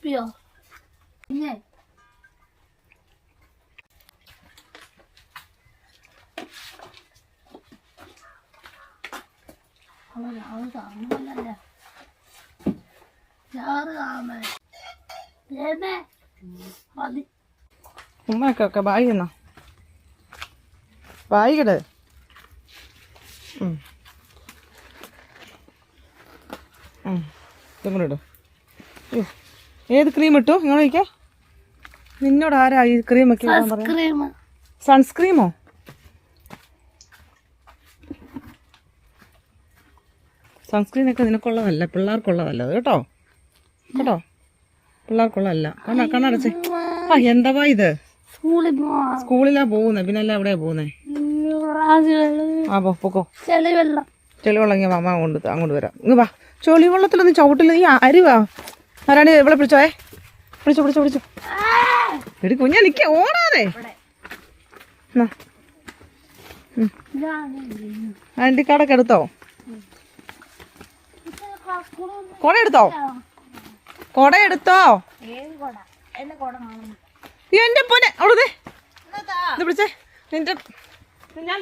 കുപ്പിയോ പിന്നെ ഉമ്മക്കൊക്കെ ബായി എന്നാ ബായിക്കട് ഇങ്ങോട്ട് ഏത് ക്രീം ഇട്ടു നിങ്ങൾ കഴിക്കാം നിന്നോട് ആരാ ഈ ക്രീം ഒക്കെ സൺസ്ക്രീമോ സൺസ്ക്രീനൊക്കെ നിനക്കുള്ളതല്ല പിള്ളേർക്കുള്ളതല്ല കേട്ടോ കേട്ടോ പിള്ളേർക്കുള്ളതല്ല കണ്ണടച്ചേ ആ എന്താ ഇത് സ്കൂളിലാ പോകുന്നേ പിന്നല്ല എവിടെയാ പോകുന്നേ ആ പൊക്കോ ചെളിവെള്ളം ഇങ്ങനെ മാമ അങ്ങോട്ട് വരാം ഇങ്ങ് വാ ചെളിവെള്ളത്തിലൊന്നും ചവിട്ടില്ല നീ അരുവാ ആരാണ് ഇവിടെ പിടിച്ചോയെ പിടിച്ചോ എടി കുഞ്ഞാ നിക്ക ഓടാതെ ആൻറ്റി കാർഡൊക്കെ എടുത്തോ കൊട എടുത്തോ എന്റെ പോനെ അവിടെ പിടിച്ചേ നിന്റെ ഞാൻ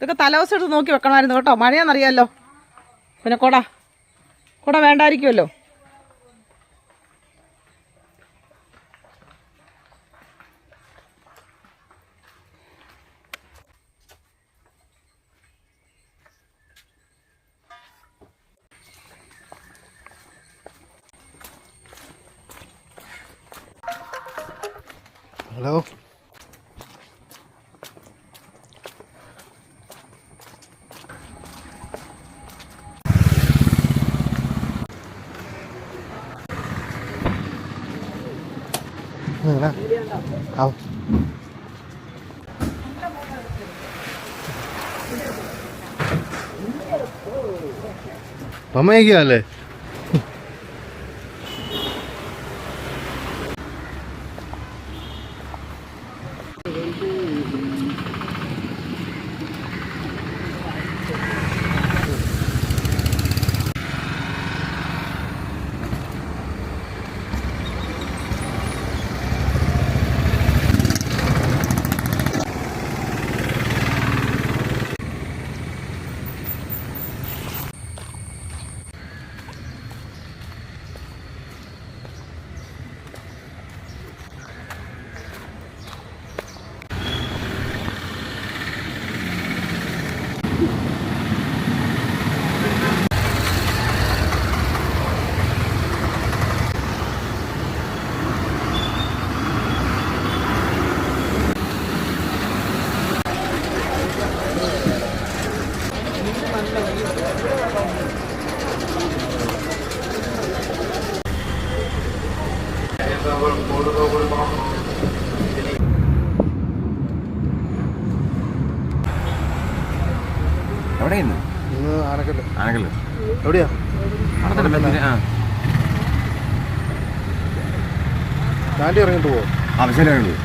ഇതൊക്കെ തലവസം എടുത്ത് നോക്കി വെക്കണമായിരുന്നു കേട്ടോ മഴയാണെന്നറിയാമല്ലോ പിന്നെ കുട വേണ്ടായിരിക്കുമല്ലോ ഹലോ आओ मम्मा क्या हाल है ആനക്കല്ല് എവിടെയാ സ്റ്റാൻഡ് ഇറങ്ങിട്ട് പോവോ ആവശ്യമില്ല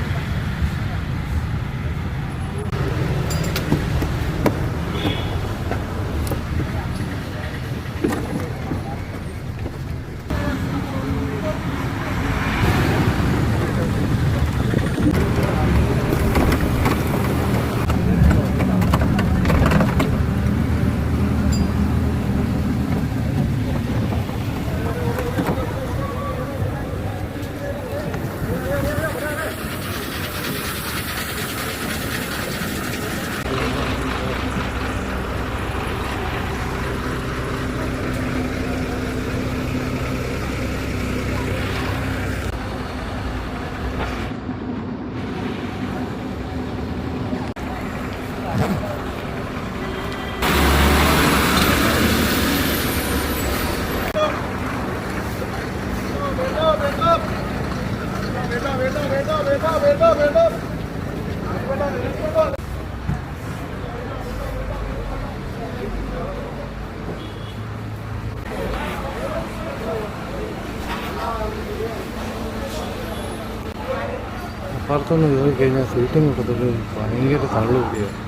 പുറത്തൊന്ന് കയറി കഴിഞ്ഞാൽ സീറ്റും കിട്ടത്തില്ല, ഭയങ്കര തള്ളുകൂടിയാണ്.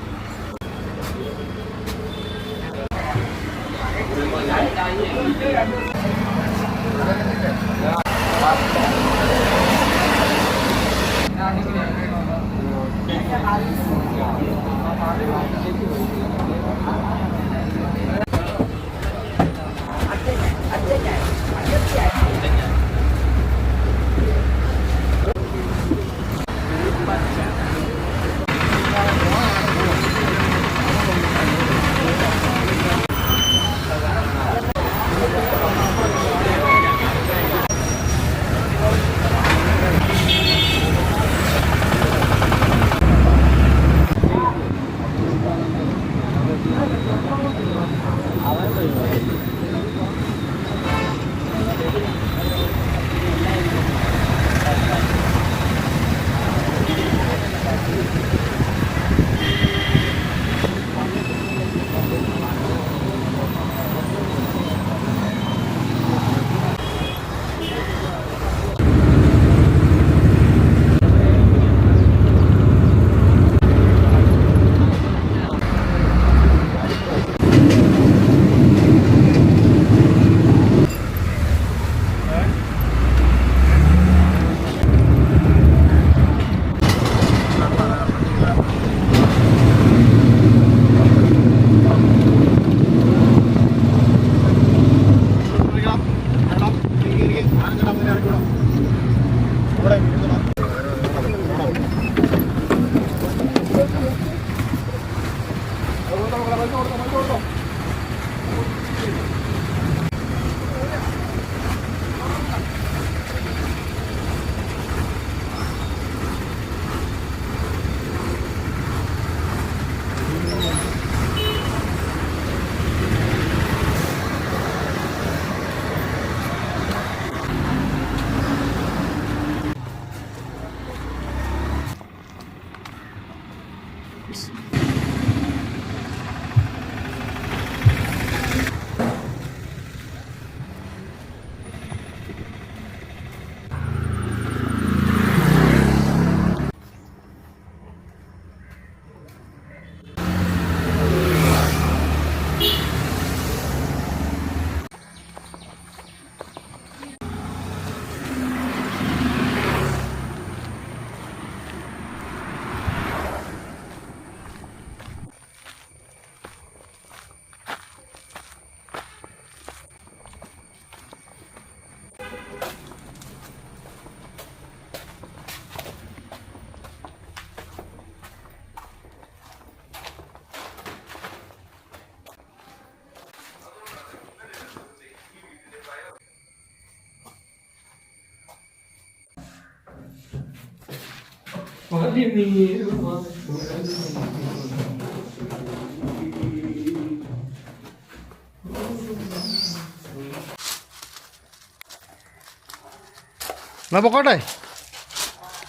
എന്നാ പൊക്കോട്ടെ,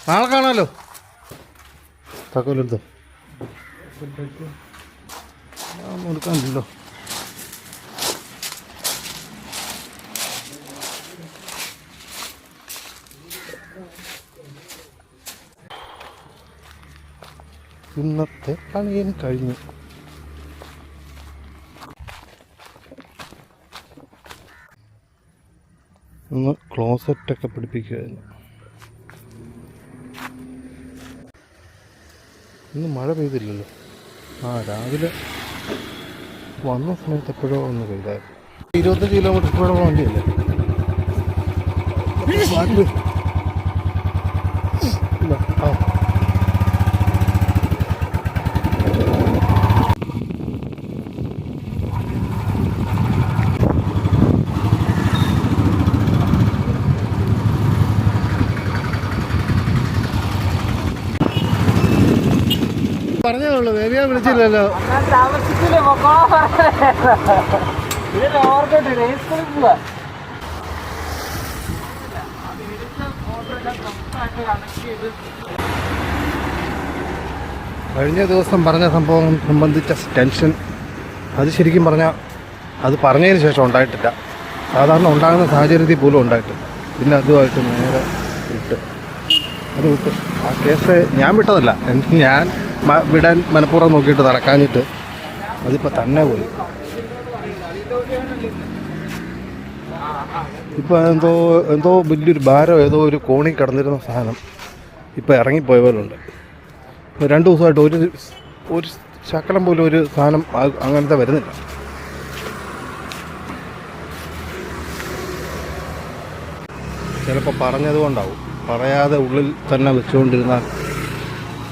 നാളെ കാണാമല്ലോ. തക്കോലെടുത്തോ, എടുക്കാനില്ലല്ലോ. ഇന്നത്തെ പണിയും കഴിഞ്ഞു. ഒന്ന് ക്ലോസറ്റൊക്കെ പിടിപ്പിക്കുമായിരുന്നു. ഇന്ന് മഴ പെയ്തില്ലല്ലോ. രാവിലെ വന്ന സമയത്ത് എപ്പോഴോ ഒന്ന് പെയ്തായിരുന്നു. 25 കിലോമീറ്റർ സ്പീഡുള്ള വണ്ടിയല്ലേ. പറഞ്ഞേ ഉള്ളൂ, ബേബിയെ വിളിച്ചില്ലല്ലോ. കഴിഞ്ഞ ദിവസം പറഞ്ഞ സംഭവം സംബന്ധിച്ച ടെൻഷൻ അത് ശരിക്കും പറഞ്ഞാൽ അത് പറഞ്ഞതിന് ശേഷം ഉണ്ടായിട്ടില്ല. സാധാരണ ഉണ്ടാകുന്ന സാഹചര്യത്തിൽ പോലും ഉണ്ടായിട്ടില്ല. പിന്നെ അതുമായിട്ട് നേരെ ഇട്ട് അത് വിട്ടു. ആ കേസ് ഞാൻ വിട്ടതല്ല, ഞാൻ വിടാൻ മനഃപൂർവ്വം നോക്കിയിട്ട് നടക്കാഞ്ഞിട്ട് അതിപ്പോൾ തന്നെ പോയി. ഇപ്പോൾ എന്തോ വലിയൊരു ഭാരം ഏതോ ഒരു കോണി കിടന്നിരുന്ന സാധനം ഇപ്പോൾ ഇറങ്ങിപ്പോയ പോലുണ്ട്. 2 ദിവസമായിട്ട് ഒരു ശകലം പോലും ഒരു സാധനം അങ്ങനത്തെ വരുന്നില്ല. ചിലപ്പോൾ പറഞ്ഞതുകൊണ്ടാവും, പറയാതെ ഉള്ളിൽ തന്നെ വെച്ചുകൊണ്ടിരുന്നാൽ.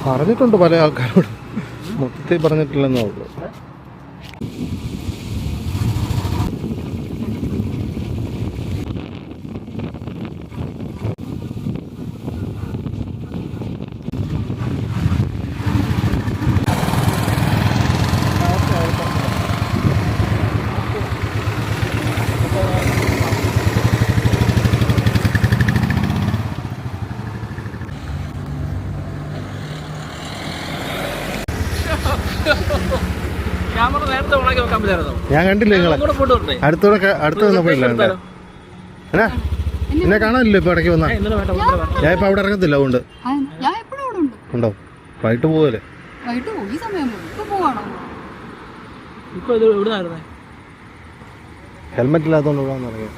പറഞ്ഞിട്ടുണ്ട് പല ആൾക്കാരോട്, മൊത്തത്തിൽ പറഞ്ഞിട്ടില്ലെന്നേ ഉള്ളൂ. ക്യാമറ നേരത്തെ ഓണാക്കി നോക്കാൻ പറ്റായിരുന്നോ? ഞാൻ കണ്ടില്ല നിങ്ങളെ അടുത്ത് വന്നപ്പോഴില്ല. എന്നാ എന്നെ കാണാനില്ല ഇപ്പോൾ ഇടയ്ക്ക് വന്നാൽ. ഞാൻ ഇപ്പോൾ അവിടെ ഇറങ്ങത്തില്ല, അതുകൊണ്ട് ഉണ്ടോ? വൈകിട്ട് പോവല്ലേ? ഹെൽമെറ്റ് ഇല്ലാത്തതുകൊണ്ട് ഇവിടെ വന്നിറങ്ങി.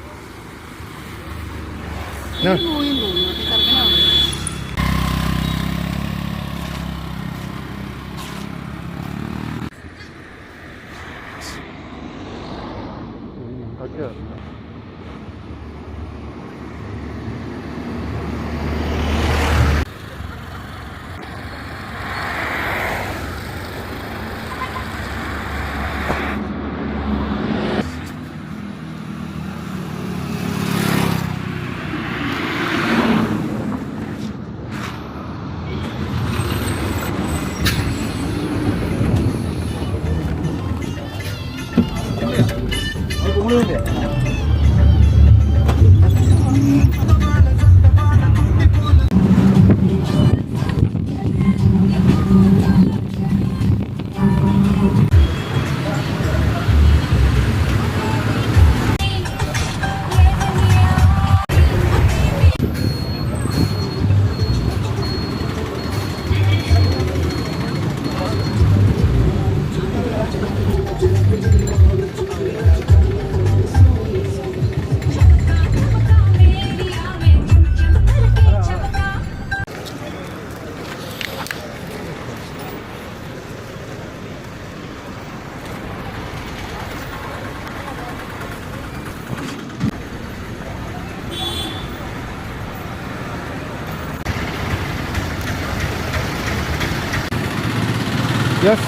Yes.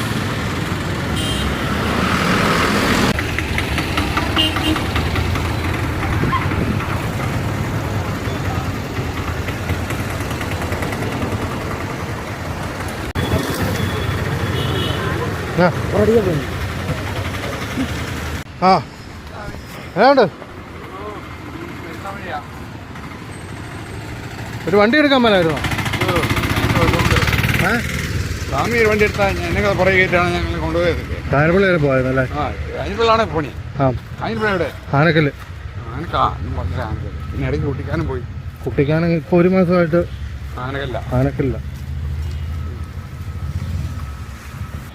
ആ ഏതാണ്ട് ഒരു വണ്ടി എടുക്കാൻ മേലായിരുന്നോ? സ്വാമി ഒരു വണ്ടി എടുത്താൽ എന്നെ പുറകെ കയറ്റാണ് ഞങ്ങൾ കൊണ്ടുപോയത്. കായൽപ്പള്ളി വരെ പോയതല്ലേ? അതിനിപ്പോഴാണ് പണി. അതിനിപ്പോഴാണ് എവിടെ? ആനക്കല്ല്. പിന്നെ ഇടയ്ക്ക് കുട്ടിക്കാനും പോയി. കുട്ടിക്കാനും ഇപ്പോൾ 1 മാസമായിട്ട് ആനക്കല്ല.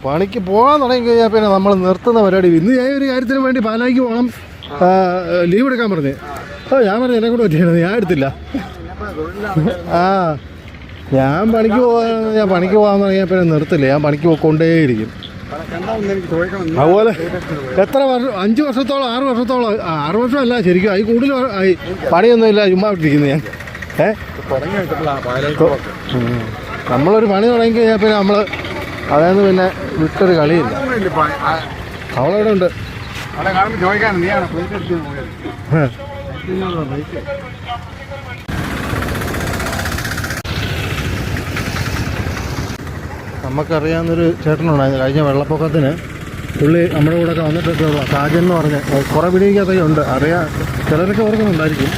പണിക്ക് പോകാൻ തുടങ്ങി കഴിഞ്ഞാൽ പിന്നെ നമ്മൾ നിർത്തുന്ന പരിപാടി. ഇന്ന് ഞാൻ ഒരു കാര്യത്തിന് വേണ്ടി പാലായിക്ക് പോകണം, ലീവ് എടുക്കാൻ പറഞ്ഞു. ഞാൻ പറഞ്ഞു എന്നെ കൂടെ പറ്റിയാണ്, ഞാൻ എടുത്തില്ല. ഞാൻ പണിക്ക് പോകാൻ തുടങ്ങിയാൽ പിന്നെ നിർത്തില്ല, ഞാൻ പണിക്ക് പോയിക്കൊണ്ടേയിരിക്കും. അതുപോലെ എത്ര വർഷം, 5 വർഷത്തോളം 6 വർഷത്തോളം 6 വർഷമല്ല ശരിക്കും, അതിൽ കൂടുതൽ ആയി. പണിയൊന്നുമില്ല, ചുമ്മാ ഇട്ടിരിക്കുന്നത് ഞാൻ. നമ്മളൊരു പണി തുടങ്ങി കഴിഞ്ഞാൽ പിന്നെ നമ്മൾ അതായത് പിന്നെ വിട്ടൊരു കളിയില്ല. അവളവിടെ ഉണ്ട്. നമുക്കറിയാവുന്നൊരു ചേട്ടനുണ്ടായിരുന്നു കഴിഞ്ഞ വെള്ളപ്പൊക്കത്തിന്. പുള്ളി നമ്മുടെ കൂടെ ഒക്കെ വന്നിട്ടൊക്കെ ഉള്ള സാജൻ എന്ന് പറഞ്ഞ് കുറേ വീഡിയോക്കകത്തൊക്കെ ഉണ്ട്, അറിയാം, ചിലരൊക്കെ ഓർക്കുന്നുണ്ടായിരിക്കും.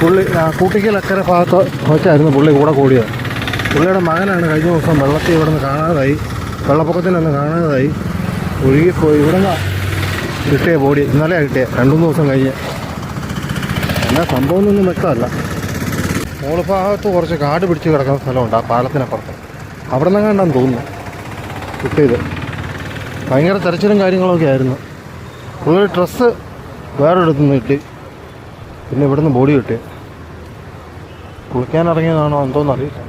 പുള്ളി കൂട്ടിക്കലക്കര ഭാഗത്ത് വെച്ചായിരുന്നു പുള്ളി കൂടെ കൂടിയത്. പുള്ളിയുടെ മകനാണ് കഴിഞ്ഞ ദിവസം വെള്ളത്തിൽ ഇവിടെ നിന്ന് കാണാതായി, വെള്ളപ്പൊക്കത്തിലൊന്ന് കാണാതായി ഒഴുകിപ്പോയി. ഇവിടെ നിന്ന് കിട്ടിയ ബോഡി ഇന്നലെ കിട്ടിയ 2-3 ദിവസം കഴിഞ്ഞ്. എന്നാൽ സംഭവമൊന്നും വ്യക്തമല്ല. മോള് ഭാഗത്ത് കുറച്ച് കാട് പിടിച്ച് കിടക്കുന്ന സ്ഥലമുണ്ട് ആ പാലത്തിനപ്പുറത്ത്. അവിടെ നിന്ന് കണ്ടാന്ന് തോന്നുന്നു കിട്ടിയത്. ഭയങ്കര തെരച്ചിലും കാര്യങ്ങളൊക്കെ ആയിരുന്നു. പുള്ളിയുടെ ഡ്രസ്സ് വേറൊരിടത്തു നിന്ന് കിട്ടി. പിന്നെ ഇവിടുന്ന് ബോഡി കിട്ടി. കുളിക്കാനിറങ്ങിയതാണോ എന്തോന്നറിയില്ല.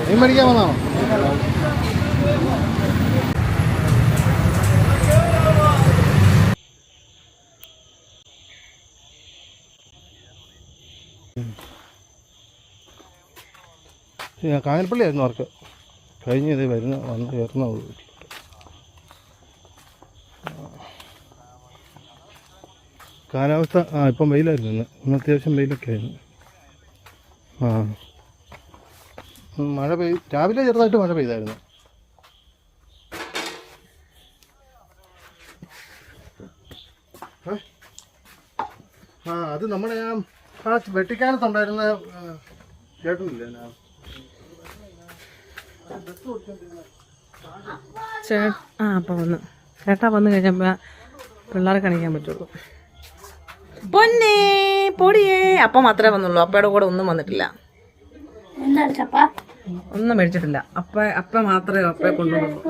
നീ മേടിക്കാൻ വന്നാണോ? കാഞ്ഞിരപ്പള്ളി ആയിരുന്നു അവർക്ക്. കഴിഞ്ഞത് വന്ന് ചേർന്ന കാലാവസ്ഥ ഇപ്പം വെയിലായിരുന്നു. ഇന്ന് അത്യാവശ്യം വെയിലൊക്കെ ആയിരുന്നു. മഴ രാവിലെ ചെറുതായിട്ട് മഴ പെയ്തായിരുന്നു. അത് നമ്മുടെ ആ വെട്ടിക്കാനത്തുണ്ടായിരുന്ന ചേട്ടനില്ലേ, അപ്പം വന്ന് ചേട്ടാ വന്നു കഴിഞ്ഞപ്പോൾ പിള്ളേരെ കാണിക്കാൻ പറ്റുള്ളൂ. പൊന്നേ പൊടിയേ അപ്പം മാത്രമേ വന്നുള്ളൂ. അപ്പയുടെ കൂടെ ഒന്നും വന്നിട്ടില്ല, ഒന്നും മേടിച്ചിട്ടില്ല. അപ്പ മാത്രമേ അപ്പയെ കൊണ്ടുവന്നുള്ളൂ.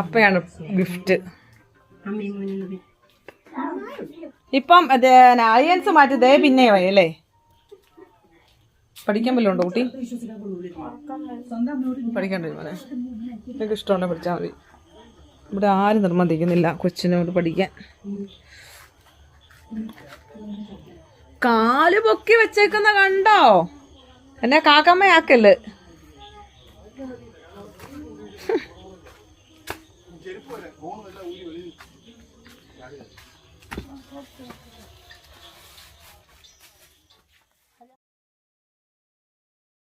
അപ്പയാണ് ഗിഫ്റ്റ്. ഇപ്പം അയൻസ് മാറ്റിയതേ പിന്നെ അല്ലേ? പഠിക്കാൻ വല്ലതും ഉണ്ടോ കുട്ടി? പഠിക്കണ്ടേ മോനെ? എനിക്ക് ഇഷ്ടമുണ്ടോ പഠിച്ചാൽ മതി. ഇവിടെ ആരും നിർബന്ധിക്കുന്നില്ല കൊച്ചിനോട് പഠിക്കാൻ. കാല് പൊക്കി വെച്ചേക്കുന്ന കണ്ടോ? എന്നെ കാക്കമ്മയാക്കല്.